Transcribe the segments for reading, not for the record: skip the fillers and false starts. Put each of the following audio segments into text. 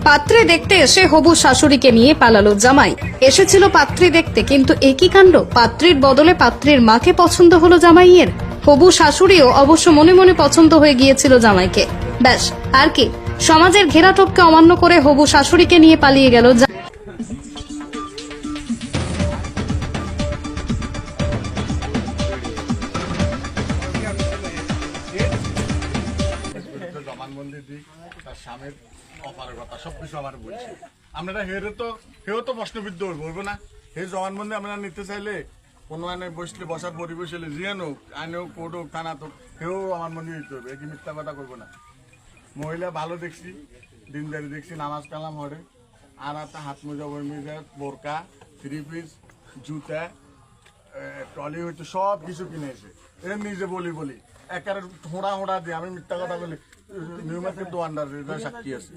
পাত্রে দেখতে এসে হবু শাশুড়িকে নিয়ে পালালো জামাই। এসেছিল পাত্রী দেখতে, কিন্তু একই কাণ্ড, পাত্রীর বদলে পাত্রীর মাকে পছন্দ হলো জামাইয়ের। হবু শাশুড়িও অবশ্য মনে মনে পছন্দ হয়ে গিয়েছিল জামাইকে। ব্যাস, আর কি, সমাজের ঘেরাটোপকে অমান্য করে হবু শাশুড়িকে নিয়ে পালিয়ে গেল। জবানবন্দি দিক, তার স্বামীর অপারগতা সবকিছু আমার বলছে। আমরা হেও তো প্রশ্নবিদ্ধ বলবো না। এই জবানবন্দি আমরা নিতে চাইলে কোনো আইনে বসলে বসার পরিবেশ হলে জিয়ান হোক, আইন হোক, কোর্ট হোক, থানা হোক, হেও আমার মনে দিতে হবে। কি মিথ্যা কথা করবো না। মহিলা ভালো দেখছি, দিনদারি দেখছি, নামাজ কালাম হরে, আর একটা হাত মোজা বর্মিজা, বোরকা, 3 পিস, জুতা, ট্রলি হইতে সব কিছু কিনেছে। এর নিজে বলি একেবারে হোঁড়া দিয়ে আমি মিথ্যা কথা বলি। নিউ মার্কেট দোয়ানদার সাক্ষী আছে।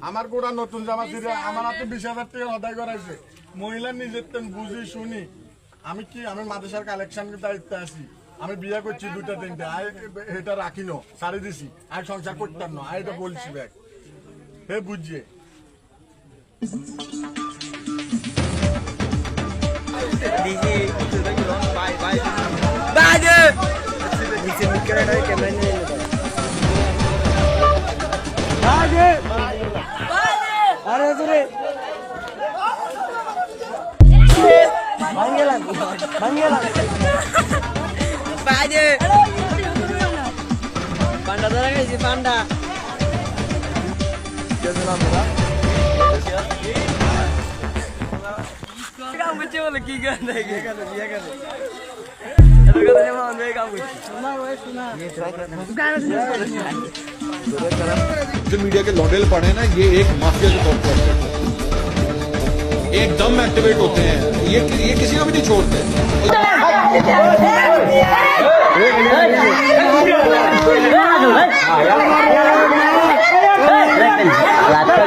আমার গোড়া নতুন জামা ছিল, আমার হাতে 20,000 টাকা আদায় করাইছে। মহিলা নিজের বুঝি শুনি। আমি মাদ্রাসার কালেকশন দায়িত্বে আছি। আমি বিয়ে করছি 2টা-3টা, এটা রাখি নো, সারি দিছি, আর সংসার করতাম না, এটা বলছি ব্যাগ হে বুঝছে। পান্ডা ধরা গেছি, পান্ডা বলে কি जो मीडिया के लॉन्डेल पड़े हैं ना, ये एक माफिया के तौर पर एकदम एक्टिवेट होते हैं। ये किसी को भी नहीं छोड़ते। रात को